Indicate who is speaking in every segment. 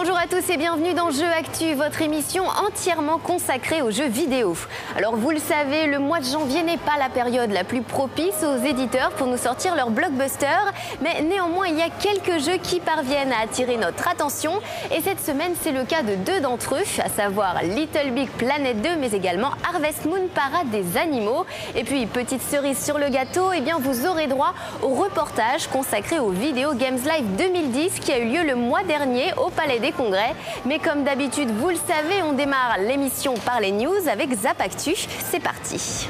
Speaker 1: Bonjour à tous et bienvenue dans Jeux Actu, votre émission entièrement consacrée aux jeux vidéo. Alors vous le savez, le mois de janvier n'est pas la période la plus propice aux éditeurs pour nous sortir leurs blockbusters, mais néanmoins il y a quelques jeux qui parviennent à attirer notre attention et cette semaine c'est le cas de deux d'entre eux, à savoir Little Big Planet 2 mais également Harvest Moon Parade des animaux. Et puis petite cerise sur le gâteau, eh bien vous aurez droit au reportage consacré au Video Games Live 2010 qui a eu lieu le mois dernier au Palais des Congrès. Mais comme d'habitude, vous le savez, on démarre l'émission par les news avec Zap Actu. C'est parti.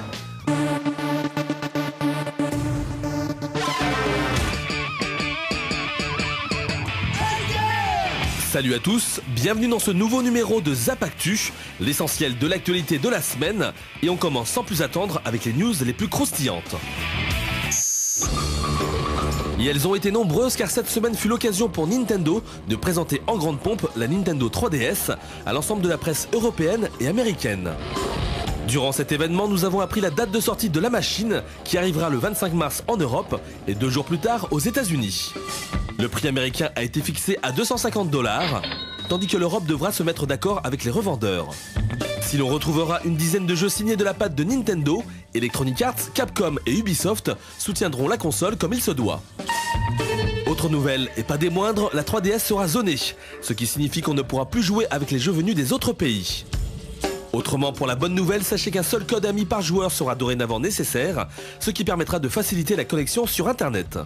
Speaker 2: Salut à tous, bienvenue dans ce nouveau numéro de Zap Actu, l'essentiel de l'actualité de la semaine. Et on commence sans plus attendre avec les news les plus croustillantes. Et elles ont été nombreuses car cette semaine fut l'occasion pour Nintendo de présenter en grande pompe la Nintendo 3DS à l'ensemble de la presse européenne et américaine. Durant cet événement, nous avons appris la date de sortie de la machine qui arrivera le 25 mars en Europe et 2 jours plus tard aux États-Unis. Le prix américain a été fixé à 250 $, tandis que l'Europe devra se mettre d'accord avec les revendeurs. Si l'on retrouvera une dizaine de jeux signés de la patte de Nintendo, Electronic Arts, Capcom et Ubisoft soutiendront la console comme il se doit. Autre nouvelle, et pas des moindres, la 3DS sera zonée, ce qui signifie qu'on ne pourra plus jouer avec les jeux venus des autres pays. Autrement, pour la bonne nouvelle, sachez qu'un seul code ami par joueur sera dorénavant nécessaire, ce qui permettra de faciliter la connexion sur Internet.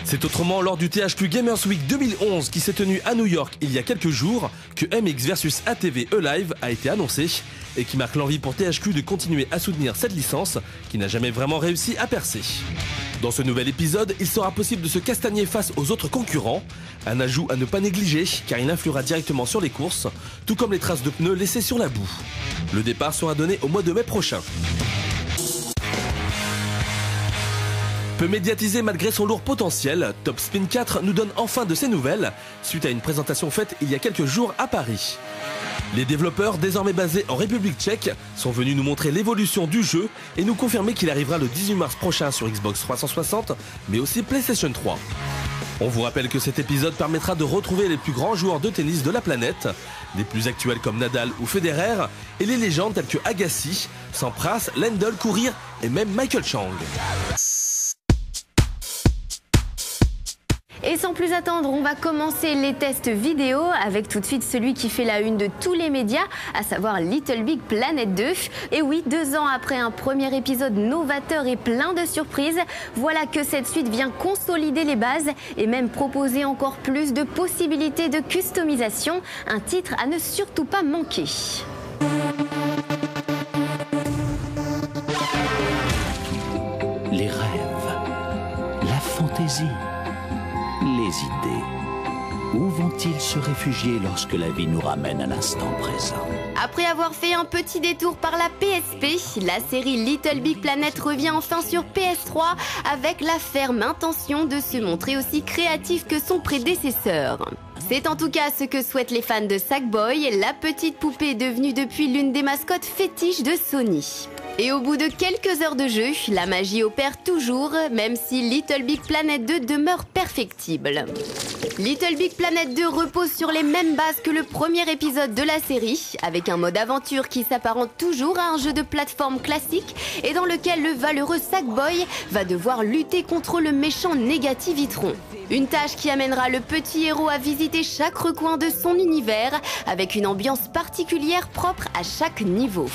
Speaker 2: C'est autrement lors du THQ Gamers Week 2011 qui s'est tenu à New York il y a quelques jours que MX vs ATV E-Live a été annoncé et qui marque l'envie pour THQ de continuer à soutenir cette licence qui n'a jamais vraiment réussi à percer. Dans ce nouvel épisode, il sera possible de se castagner face aux autres concurrents, un ajout à ne pas négliger car il influera directement sur les courses, tout comme les traces de pneus laissées sur la boue. Le départ sera donné au mois de mai prochain. Peu médiatisé malgré son lourd potentiel, Top Spin 4 nous donne enfin de ses nouvelles, suite à une présentation faite il y a quelques jours à Paris. Les développeurs, désormais basés en République tchèque, sont venus nous montrer l'évolution du jeu et nous confirmer qu'il arrivera le 18 mars prochain sur Xbox 360, mais aussi PlayStation 3. On vous rappelle que cet épisode permettra de retrouver les plus grands joueurs de tennis de la planète, les plus actuels comme Nadal ou Federer, et les légendes telles que Agassi, Sampras, Lendl, Courir et même Michael Chang.
Speaker 1: Et sans plus attendre, on va commencer les tests vidéo avec tout de suite celui qui fait la une de tous les médias, à savoir Little Big Planet 2. Et oui, 2 ans après un premier épisode novateur et plein de surprises, voilà que cette suite vient consolider les bases et même proposer encore plus de possibilités de customisation. Un titre à ne surtout pas manquer.
Speaker 3: Les rêves, la fantaisie. Les idées. Où vont-ils se réfugier lorsque la vie nous ramène à l'instant présent?
Speaker 1: Après avoir fait un petit détour par la PSP, la série Little Big Planet revient enfin sur PS3 avec la ferme intention de se montrer aussi créatif que son prédécesseur. C'est en tout cas ce que souhaitent les fans de Sackboy, la petite poupée devenue depuis l'une des mascottes fétiches de Sony. Et au bout de quelques heures de jeu, la magie opère toujours, même si Little Big Planet 2 demeure perfectible. Little Big Planet 2 repose sur les mêmes bases que le premier épisode de la série, avec un mode aventure qui s'apparente toujours à un jeu de plateforme classique et dans lequel le valeureux Sackboy va devoir lutter contre le méchant Négativitron. Une tâche qui amènera le petit héros à visiter chaque recoin de son univers, avec une ambiance particulière propre à chaque niveau.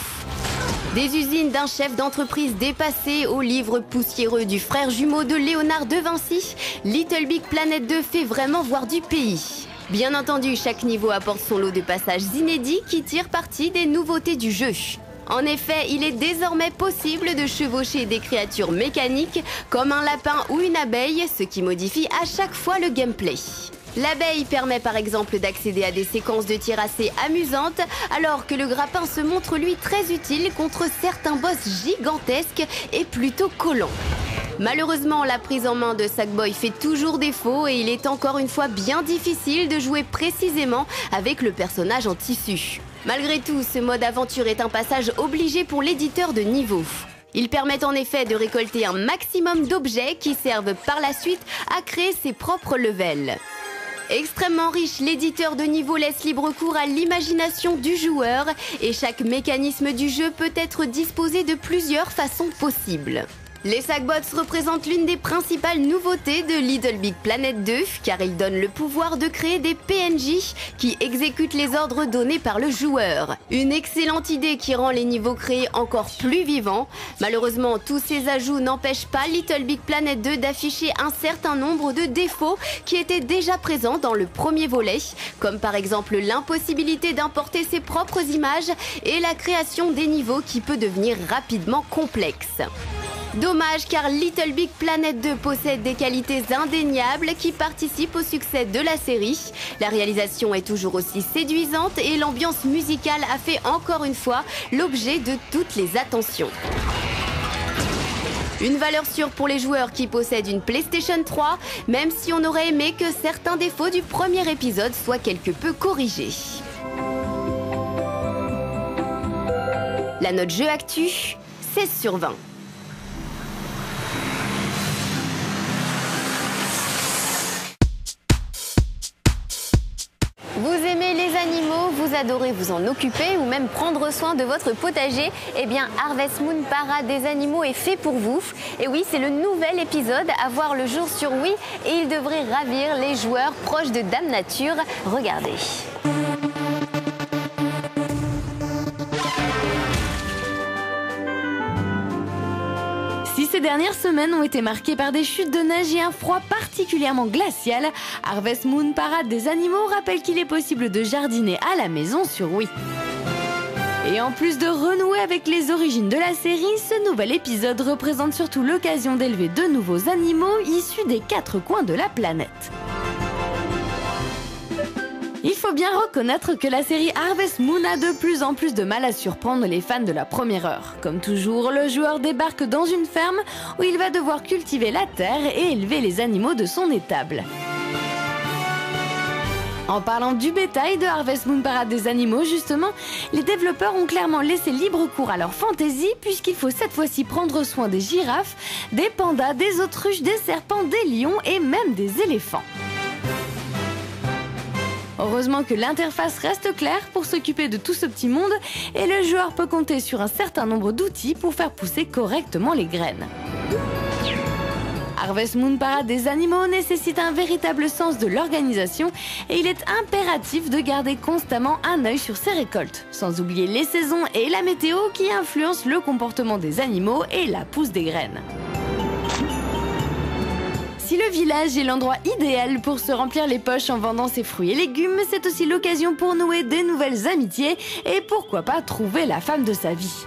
Speaker 1: Des usines d'un chef d'entreprise dépassé au livre poussiéreux du frère jumeau de Léonard de Vinci, Little Big Planet 2 fait vraiment voir du pays. Bien entendu, chaque niveau apporte son lot de passages inédits qui tirent parti des nouveautés du jeu. En effet, il est désormais possible de chevaucher des créatures mécaniques comme un lapin ou une abeille, ce qui modifie à chaque fois le gameplay. L'abeille permet par exemple d'accéder à des séquences de tir assez amusantes, alors que le grappin se montre lui très utile contre certains boss gigantesques et plutôt collants. Malheureusement, la prise en main de Sackboy fait toujours défaut et il est encore une fois bien difficile de jouer précisément avec le personnage en tissu. Malgré tout, ce mode aventure est un passage obligé pour l'éditeur de niveau. Ils permettent en effet de récolter un maximum d'objets qui servent par la suite à créer ses propres levels. Extrêmement riche, l'éditeur de niveau laisse libre cours à l'imagination du joueur et chaque mécanisme du jeu peut être disposé de plusieurs façons possibles. Les Sackbots représentent l'une des principales nouveautés de Little Big Planet 2 car ils donnent le pouvoir de créer des PNJ qui exécutent les ordres donnés par le joueur. Une excellente idée qui rend les niveaux créés encore plus vivants. Malheureusement, tous ces ajouts n'empêchent pas Little Big Planet 2 d'afficher un certain nombre de défauts qui étaient déjà présents dans le premier volet, comme par exemple l'impossibilité d'importer ses propres images et la création des niveaux qui peut devenir rapidement complexe. Dommage car Little Big Planet 2 possède des qualités indéniables qui participent au succès de la série. La réalisation est toujours aussi séduisante et l'ambiance musicale a fait encore une fois l'objet de toutes les attentions. Une valeur sûre pour les joueurs qui possèdent une PlayStation 3, même si on aurait aimé que certains défauts du premier épisode soient quelque peu corrigés. La note jeu actu, 16/20. Vous aimez les animaux, vous adorez vous en occuper ou même prendre soin de votre potager, eh bien Harvest Moon Parade des animaux est fait pour vous. Et oui, c'est le nouvel épisode à voir le jour sur Wii et il devrait ravir les joueurs proches de Dame Nature. Regardez.
Speaker 4: Si ces dernières semaines ont été marquées par des chutes de neige et un froid particulièrement glacial, Harvest Moon Parade des animaux rappelle qu'il est possible de jardiner à la maison sur Wii. Et en plus de renouer avec les origines de la série, ce nouvel épisode représente surtout l'occasion d'élever de nouveaux animaux issus des 4 coins de la planète. Il faut bien reconnaître que la série Harvest Moon a de plus en plus de mal à surprendre les fans de la première heure. Comme toujours, le joueur débarque dans une ferme où il va devoir cultiver la terre et élever les animaux de son étable. En parlant du bétail de Harvest Moon Parade des animaux, justement, les développeurs ont clairement laissé libre cours à leur fantaisie puisqu'il faut cette fois-ci prendre soin des girafes, des pandas, des autruches, des serpents, des lions et même des éléphants. Heureusement que l'interface reste claire pour s'occuper de tout ce petit monde et le joueur peut compter sur un certain nombre d'outils pour faire pousser correctement les graines. Harvest Moon Parade des animaux nécessite un véritable sens de l'organisation et il est impératif de garder constamment un œil sur ses récoltes, sans oublier les saisons et la météo qui influencent le comportement des animaux et la pousse des graines. Si le village est l'endroit idéal pour se remplir les poches en vendant ses fruits et légumes, c'est aussi l'occasion pour nouer des nouvelles amitiés et pourquoi pas trouver la femme de sa vie.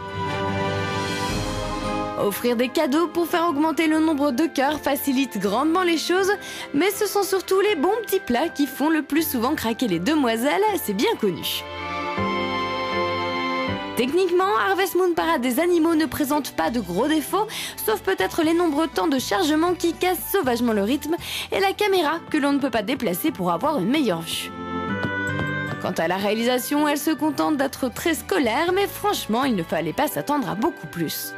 Speaker 4: Offrir des cadeaux pour faire augmenter le nombre de cœurs facilite grandement les choses, mais ce sont surtout les bons petits plats qui font le plus souvent craquer les demoiselles, c'est bien connu. Techniquement, Harvest Moon Parade des animaux ne présente pas de gros défauts, sauf peut-être les nombreux temps de chargement qui cassent sauvagement le rythme et la caméra que l'on ne peut pas déplacer pour avoir une meilleure vue. Quant à la réalisation, elle se contente d'être très scolaire, mais franchement, il ne fallait pas s'attendre à beaucoup plus.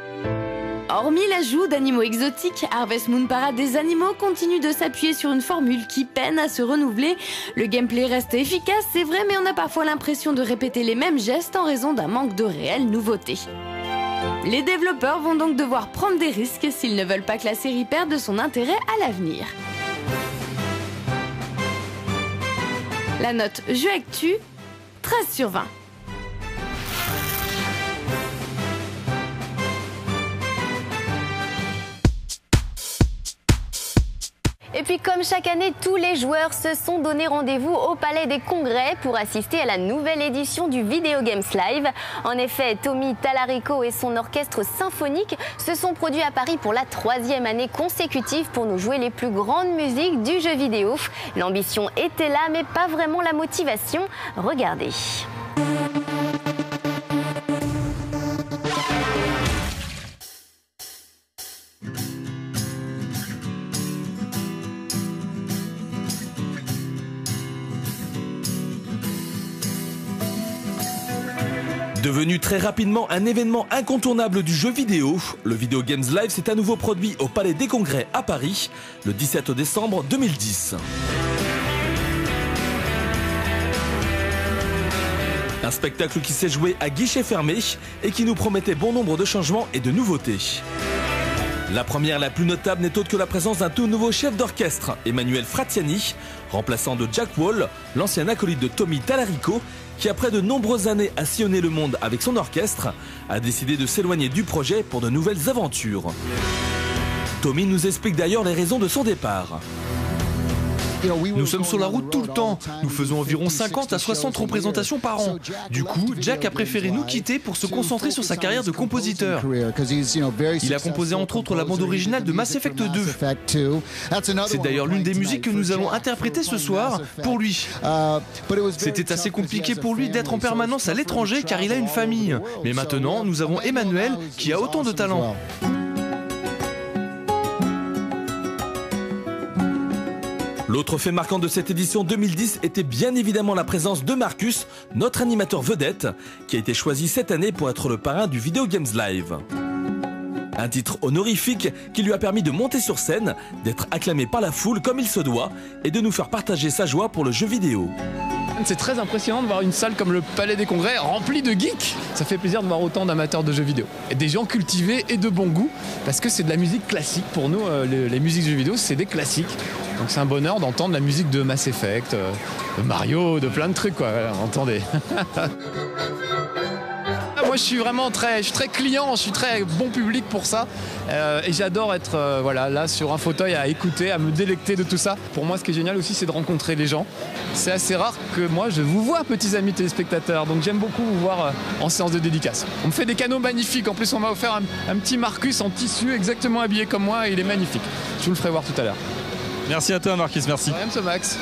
Speaker 4: Hormis l'ajout d'animaux exotiques, Harvest Moon Parade des animaux continue de s'appuyer sur une formule qui peine à se renouveler. Le gameplay reste efficace, c'est vrai, mais on a parfois l'impression de répéter les mêmes gestes en raison d'un manque de réelle nouveauté. Les développeurs vont donc devoir prendre des risques s'ils ne veulent pas que la série perde son intérêt à l'avenir. La note jeu actu, 13/20.
Speaker 1: Et puis comme chaque année, tous les joueurs se sont donné rendez-vous au Palais des Congrès pour assister à la nouvelle édition du Video Games Live. En effet, Tommy Tallarico et son orchestre symphonique se sont produits à Paris pour la 3e année consécutive pour nous jouer les plus grandes musiques du jeu vidéo. L'ambition était là, mais pas vraiment la motivation. Regardez.
Speaker 2: Devenu très rapidement un événement incontournable du jeu vidéo, le Video Games Live s'est à nouveau produit au Palais des Congrès à Paris le 17 décembre 2010. Un spectacle qui s'est joué à guichet fermé et qui nous promettait bon nombre de changements et de nouveautés. La première, la plus notable, n'est autre que la présence d'un tout nouveau chef d'orchestre, Emmanuel Fratiani, remplaçant de Jack Wall, l'ancien acolyte de Tommy Tallarico, qui après de nombreuses années à sillonner le monde avec son orchestre, a décidé de s'éloigner du projet pour de nouvelles aventures. Tommy nous explique d'ailleurs les raisons de son départ.
Speaker 5: Nous sommes sur la route tout le temps. Nous faisons environ 50 à 60 représentations par an. Du coup, Jack a préféré nous quitter pour se concentrer sur sa carrière de compositeur. Il a composé entre autres la bande originale de Mass Effect 2. C'est d'ailleurs l'une des musiques que nous allons interpréter ce soir pour lui. C'était assez compliqué pour lui d'être en permanence à l'étranger car il a une famille. Mais maintenant, nous avons Emmanuel qui a autant de talent.
Speaker 2: L'autre fait marquant de cette édition 2010 était bien évidemment la présence de Marcus, notre animateur vedette, qui a été choisi cette année pour être le parrain du Video Games Live. Un titre honorifique qui lui a permis de monter sur scène, d'être acclamé par la foule comme il se doit et de nous faire partager sa joie pour le jeu vidéo.
Speaker 6: C'est très impressionnant de voir une salle comme le Palais des Congrès remplie de geeks. Ça fait plaisir de voir autant d'amateurs de jeux vidéo. Et des gens cultivés et de bon goût, parce que c'est de la musique classique. Pour nous, les musiques de jeux vidéo, c'est des classiques. Donc c'est un bonheur d'entendre la musique de Mass Effect, de Mario, de plein de trucs, quoi. Voilà, entendez. Moi je suis vraiment très client, je suis très bon public pour ça et j'adore être voilà, là sur un fauteuil à écouter, à me délecter de tout ça. Pour moi ce qui est génial aussi c'est de rencontrer les gens. C'est assez rare que moi je vous vois petits amis téléspectateurs, donc j'aime beaucoup vous voir en séance de dédicace. On me fait des cadeaux magnifiques, en plus on m'a offert un petit Marcus en tissu exactement habillé comme moi et il est magnifique. Je vous le ferai voir tout à l'heure.
Speaker 7: Merci à toi Marcus, merci.
Speaker 6: Même ce Max.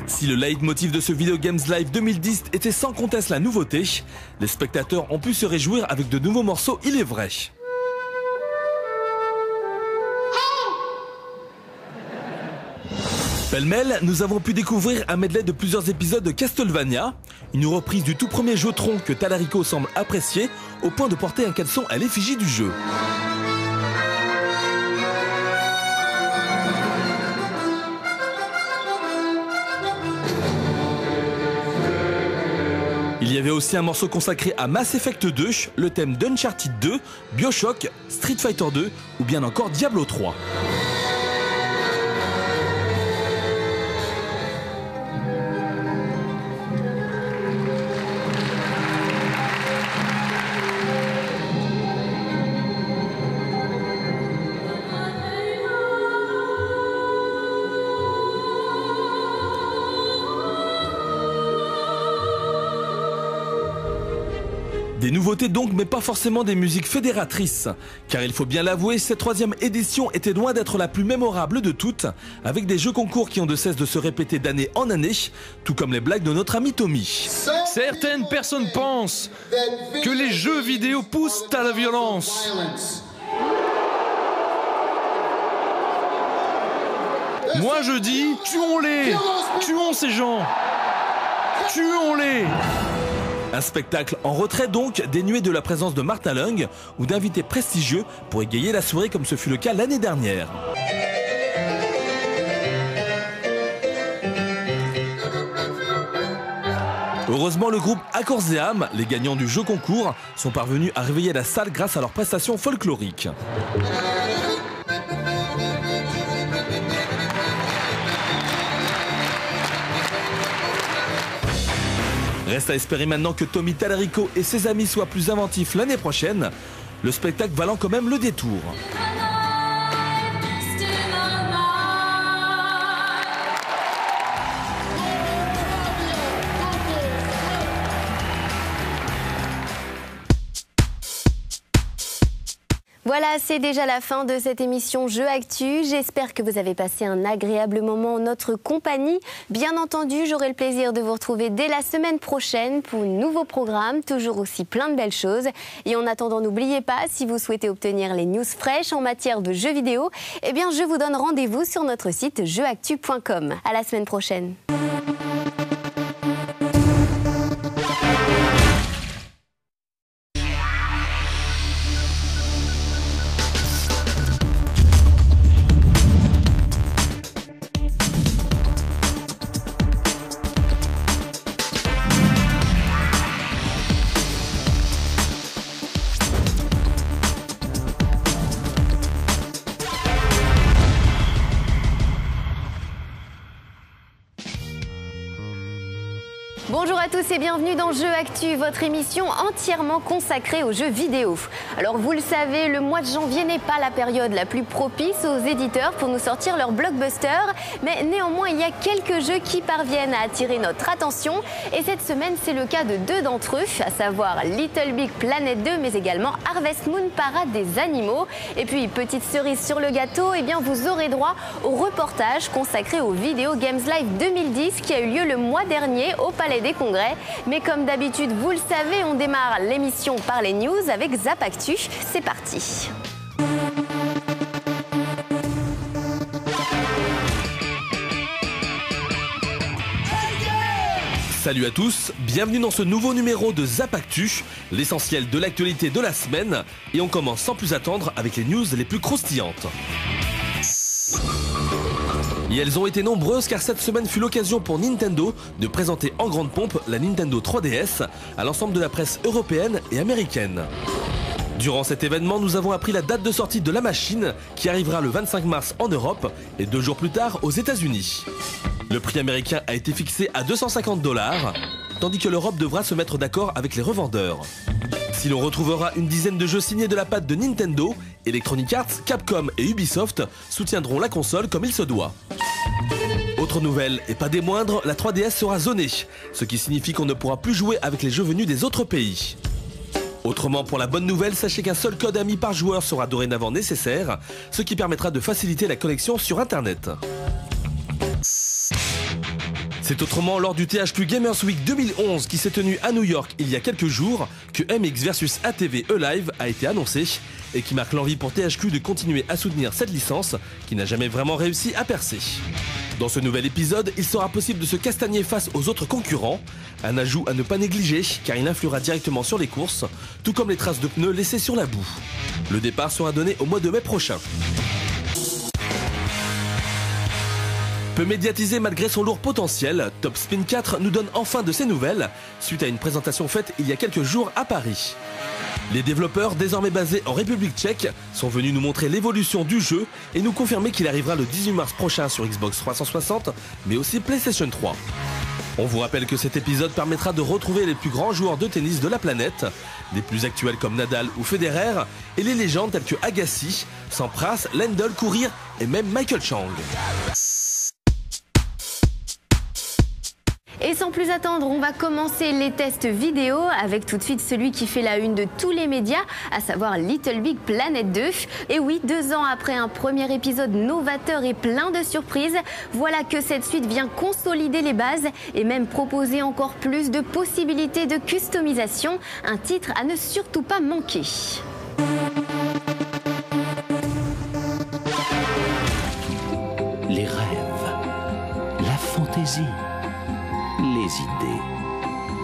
Speaker 2: Si le leitmotiv de ce Video Games Live 2010 était sans conteste la nouveauté, les spectateurs ont pu se réjouir avec de nouveaux morceaux, il est vrai. Pêle-mêle, nous avons pu découvrir un medley de plusieurs épisodes de Castlevania, une reprise du tout premier jeu Tron que Tallarico semble apprécier au point de porter un caleçon à l'effigie du jeu. Il y avait aussi un morceau consacré à Mass Effect 2, le thème d'Uncharted 2, BioShock, Street Fighter 2 ou bien encore Diablo 3. Des nouveautés donc, mais pas forcément des musiques fédératrices. Car il faut bien l'avouer, cette troisième édition était loin d'être la plus mémorable de toutes, avec des jeux concours qui ont de cesse de se répéter d'année en année, tout comme les blagues de notre ami Tommy.
Speaker 5: Certaines personnes pensent que les jeux vidéo poussent à la violence. Moi je dis, tuons-les! Tuons ces gens! Tuons-les!
Speaker 2: Un spectacle en retrait donc, dénué de la présence de Martin Lung ou d'invités prestigieux pour égayer la soirée comme ce fut le cas l'année dernière. Heureusement, le groupe Accords et âmes, les gagnants du jeu concours, sont parvenus à réveiller la salle grâce à leurs prestations folkloriques. Reste à espérer maintenant que Tommy Tallarico et ses amis soient plus inventifs l'année prochaine, le spectacle valant quand même le détour.
Speaker 1: Voilà, c'est déjà la fin de cette émission Jeux Actu. J'espère que vous avez passé un agréable moment en notre compagnie. Bien entendu, j'aurai le plaisir de vous retrouver dès la semaine prochaine pour un nouveau programme, toujours aussi plein de belles choses. Et en attendant, n'oubliez pas, si vous souhaitez obtenir les news fraîches en matière de jeux vidéo, eh bien, je vous donne rendez-vous sur notre site jeuxactu.com. À la semaine prochaine. Bonjour à tous et bienvenue dans Jeux Actu, votre émission entièrement consacrée aux jeux vidéo. Alors vous le savez, le mois de janvier n'est pas la période la plus propice aux éditeurs pour nous sortir leurs blockbusters, mais néanmoins il y a quelques jeux qui parviennent à attirer notre attention et cette semaine c'est le cas de deux d'entre eux, à savoir Little Big Planet 2 mais également Harvest Moon Parade des animaux. Et puis petite cerise sur le gâteau, eh bien vous aurez droit au reportage consacré au Video Games Live 2010 qui a eu lieu le mois dernier au Palais des Congrès. Mais comme d'habitude, vous le savez, on démarre l'émission par les news avec Zap Actu. C'est parti.
Speaker 2: Salut à tous, bienvenue dans ce nouveau numéro de Zap Actu, l'essentiel de l'actualité de la semaine. Et on commence sans plus attendre avec les news les plus croustillantes. Et elles ont été nombreuses car cette semaine fut l'occasion pour Nintendo de présenter en grande pompe la Nintendo 3DS à l'ensemble de la presse européenne et américaine. Durant cet événement, nous avons appris la date de sortie de la machine qui arrivera le 25 mars en Europe et 2 jours plus tard aux États-Unis. Le prix américain a été fixé à 250 $, tandis que l'Europe devra se mettre d'accord avec les revendeurs. Si l'on retrouvera une dizaine de jeux signés de la patte de Nintendo, Electronic Arts, Capcom et Ubisoft soutiendront la console comme il se doit. Autre nouvelle, et pas des moindres, la 3DS sera zonée, ce qui signifie qu'on ne pourra plus jouer avec les jeux venus des autres pays. Autrement, pour la bonne nouvelle, sachez qu'un seul code ami par joueur sera dorénavant nécessaire, ce qui permettra de faciliter la connexion sur Internet. C'est autrement lors du THQ Gamers Week 2011 qui s'est tenu à New York il y a quelques jours que MX vs ATV E-Live a été annoncé et qui marque l'envie pour THQ de continuer à soutenir cette licence qui n'a jamais vraiment réussi à percer. Dans ce nouvel épisode, il sera possible de se castagner face aux autres concurrents, un ajout à ne pas négliger car il influera directement sur les courses, tout comme les traces de pneus laissées sur la boue. Le départ sera donné au mois de mai prochain. Peu médiatisé malgré son lourd potentiel, Top Spin 4 nous donne enfin de ses nouvelles, suite à une présentation faite il y a quelques jours à Paris. Les développeurs, désormais basés en République tchèque, sont venus nous montrer l'évolution du jeu et nous confirmer qu'il arrivera le 18 mars prochain sur Xbox 360, mais aussi PlayStation 3. On vous rappelle que cet épisode permettra de retrouver les plus grands joueurs de tennis de la planète, les plus actuels comme Nadal ou Federer, et les légendes telles que Agassi, Sampras, Lendl, Courir et même Michael Chang.
Speaker 1: Et sans plus attendre, on va commencer les tests vidéo avec tout de suite celui qui fait la une de tous les médias, à savoir Little Big Planet 2. Et oui, 2 ans après un premier épisode novateur et plein de surprises, voilà que cette suite vient consolider les bases et même proposer encore plus de possibilités de customisation. Un titre à ne surtout pas manquer.
Speaker 3: Les rêves, la fantaisie. Les idées.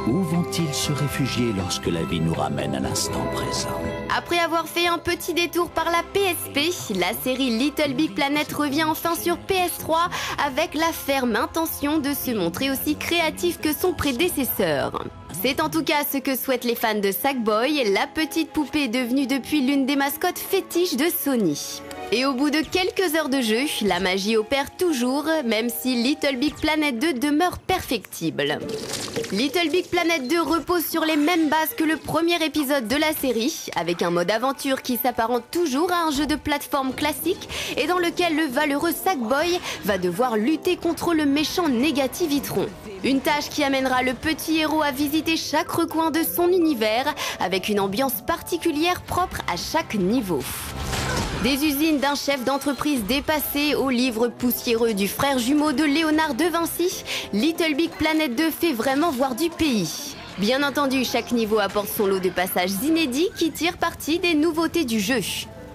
Speaker 3: Où vont-ils se réfugier lorsque la vie nous ramène à l'instant présent?
Speaker 1: Après avoir fait un petit détour par la PSP, la série Little Big Planet revient enfin sur PS3 avec la ferme intention de se montrer aussi créatif que son prédécesseur. C'est en tout cas ce que souhaitent les fans de Sackboy, la petite poupée devenue depuis l'une des mascottes fétiches de Sony. Et au bout de quelques heures de jeu, la magie opère toujours, même si Little Big Planet 2 demeure perfectible. Little Big Planet 2 repose sur les mêmes bases que le premier épisode de la série, avec un mode aventure qui s'apparente toujours à un jeu de plateforme classique et dans lequel le valeureux Sackboy va devoir lutter contre le méchant Négativitron. Une tâche qui amènera le petit héros à visiter chaque recoin de son univers, avec une ambiance particulière propre à chaque niveau. Des usines d'un chef d'entreprise dépassé au livre poussiéreux du frère jumeau de Léonard de Vinci, Little Big Planet 2 fait vraiment voir du pays. Bien entendu, chaque niveau apporte son lot de passages inédits qui tirent parti des nouveautés du jeu.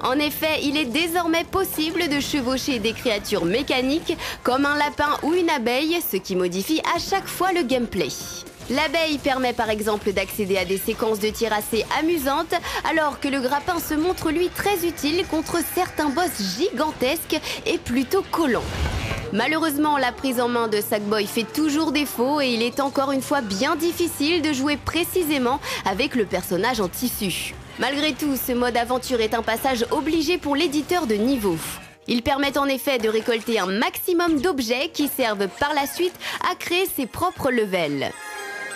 Speaker 1: En effet, il est désormais possible de chevaucher des créatures mécaniques comme un lapin ou une abeille, ce qui modifie à chaque fois le gameplay. L'abeille permet par exemple d'accéder à des séquences de tir assez amusantes, alors que le grappin se montre lui très utile contre certains boss gigantesques et plutôt collants. Malheureusement, la prise en main de Sackboy fait toujours défaut et il est encore une fois bien difficile de jouer précisément avec le personnage en tissu. Malgré tout, ce mode aventure est un passage obligé pour l'éditeur de niveau. Ils permettent en effet de récolter un maximum d'objets qui servent par la suite à créer ses propres levels.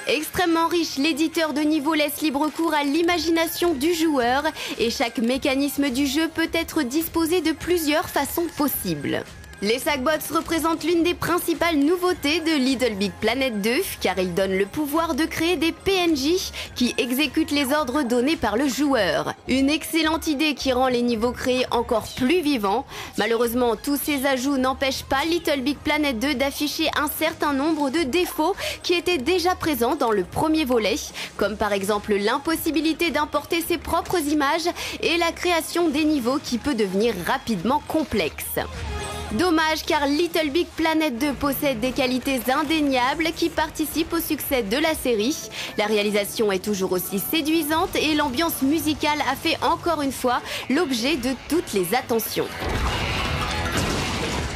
Speaker 1: Extrêmement riche, l'éditeur de niveau laisse libre cours à l'imagination du joueur et chaque mécanisme du jeu peut être disposé de plusieurs façons possibles. Les Sackbots représentent l'une des principales nouveautés de Little Big Planet 2 car ils donnent le pouvoir de créer des PNJ qui exécutent les ordres donnés par le joueur. Une excellente idée qui rend les niveaux créés encore plus vivants. Malheureusement, tous ces ajouts n'empêchent pas Little Big Planet 2 d'afficher un certain nombre de défauts qui étaient déjà présents dans le premier volet, comme par exemple l'impossibilité d'importer ses propres images et la création des niveaux qui peut devenir rapidement complexe. Dommage car Little Big Planet 2 possède des qualités indéniables qui participent au succès de la série. La réalisation est toujours aussi séduisante et l'ambiance musicale a fait encore une fois l'objet de toutes les attentions.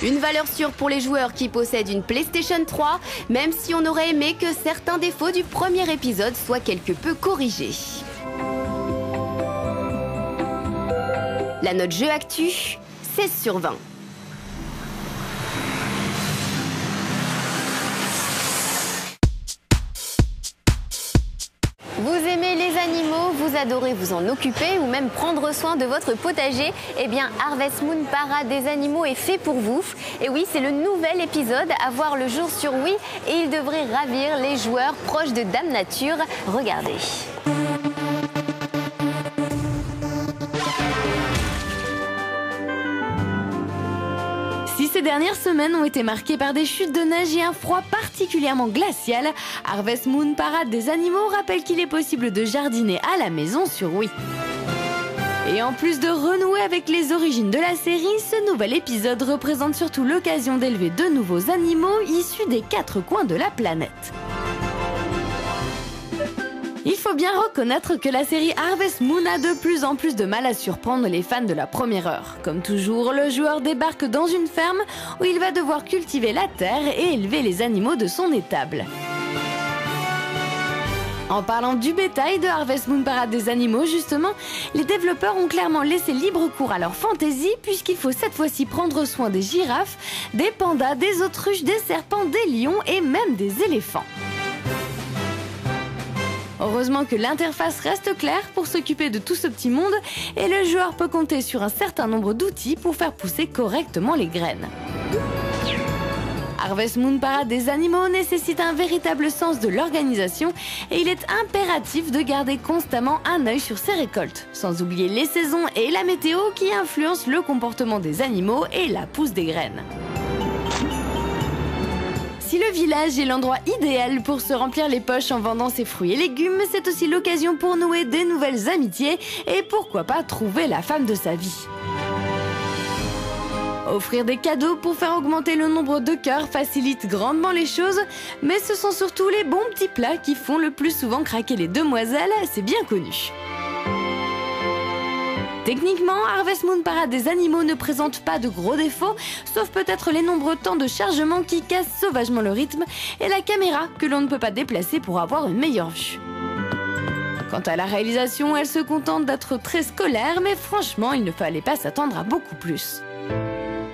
Speaker 1: Une valeur sûre pour les joueurs qui possèdent une PlayStation 3, même si on aurait aimé que certains défauts du premier épisode soient quelque peu corrigés. La note jeu actu, 16 sur 20. Vous aimez les animaux, vous adorez vous en occuper ou même prendre soin de votre potager, eh bien Harvest Moon Parade des animaux est fait pour vous. Et oui, c'est le nouvel épisode à voir le jour sur Wii et il devrait ravir les joueurs proches de Dame Nature. Regardez.
Speaker 4: Si ces dernières semaines ont été marquées par des chutes de neige et un froid particulièrement glacial, Harvest Moon Parade des animaux rappelle qu'il est possible de jardiner à la maison sur Wii. Et en plus de renouer avec les origines de la série, ce nouvel épisode représente surtout l'occasion d'élever de nouveaux animaux issus des 4 coins de la planète. Il faut bien reconnaître que la série Harvest Moon a de plus en plus de mal à surprendre les fans de la première heure. Comme toujours, le joueur débarque dans une ferme où il va devoir cultiver la terre et élever les animaux de son étable. En parlant du bétail de Harvest Moon Parade des animaux, justement, les développeurs ont clairement laissé libre cours à leur fantaisie puisqu'il faut cette fois-ci prendre soin des girafes, des pandas, des autruches, des serpents, des lions et même des éléphants. Heureusement que l'interface reste claire pour s'occuper de tout ce petit monde et le joueur peut compter sur un certain nombre d'outils pour faire pousser correctement les graines. Harvest Moon Parade des animaux nécessite un véritable sens de l'organisation et il est impératif de garder constamment un œil sur ses récoltes, sans oublier les saisons et la météo qui influencent le comportement des animaux et la pousse des graines. Si le village est l'endroit idéal pour se remplir les poches en vendant ses fruits et légumes, c'est aussi l'occasion pour nouer des nouvelles amitiés et pourquoi pas trouver la femme de sa vie. Offrir des cadeaux pour faire augmenter le nombre de cœurs facilite grandement les choses, mais ce sont surtout les bons petits plats qui font le plus souvent craquer les demoiselles, c'est bien connu. Techniquement, Harvest Moon Parade des animaux ne présente pas de gros défauts, sauf peut-être les nombreux temps de chargement qui cassent sauvagement le rythme et la caméra que l'on ne peut pas déplacer pour avoir une meilleure vue. Quant à la réalisation, elle se contente d'être très scolaire, mais franchement, il ne fallait pas s'attendre à beaucoup plus.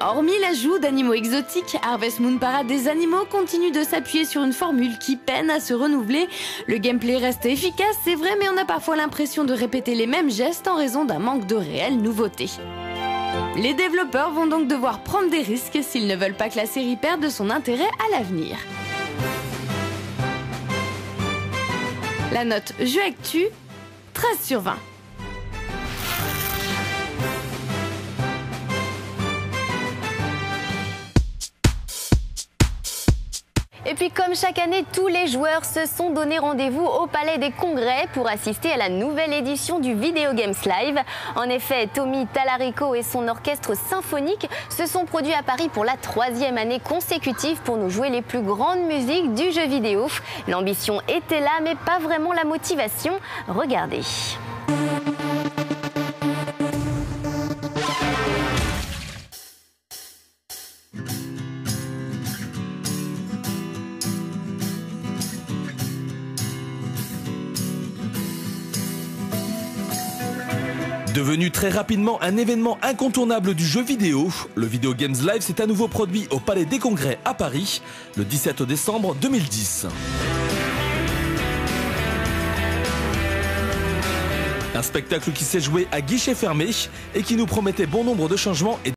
Speaker 4: Hormis l'ajout d'animaux exotiques, Harvest Moon Parade des animaux continue de s'appuyer sur une formule qui peine à se renouveler. Le gameplay reste efficace, c'est vrai, mais on a parfois l'impression de répéter les mêmes gestes en raison d'un manque de réelle nouveauté. Les développeurs vont donc devoir prendre des risques s'ils ne veulent pas que la série perde de son intérêt à l'avenir. La note jeu actu, 13 sur 20.
Speaker 1: Et puis comme chaque année, tous les joueurs se sont donné rendez-vous au Palais des Congrès pour assister à la nouvelle édition du Video Games Live. En effet, Tommy Tallarico et son orchestre symphonique se sont produits à Paris pour la 3e année consécutive pour nous jouer les plus grandes musiques du jeu vidéo. L'ambition était là, mais pas vraiment la motivation. Regardez.
Speaker 2: Devenu très rapidement un événement incontournable du jeu vidéo, le Video Games Live s'est à nouveau produit au Palais des Congrès à Paris le 17 décembre 2010. Un spectacle qui s'est joué à guichet fermé et qui nous promettait bon nombre de changements et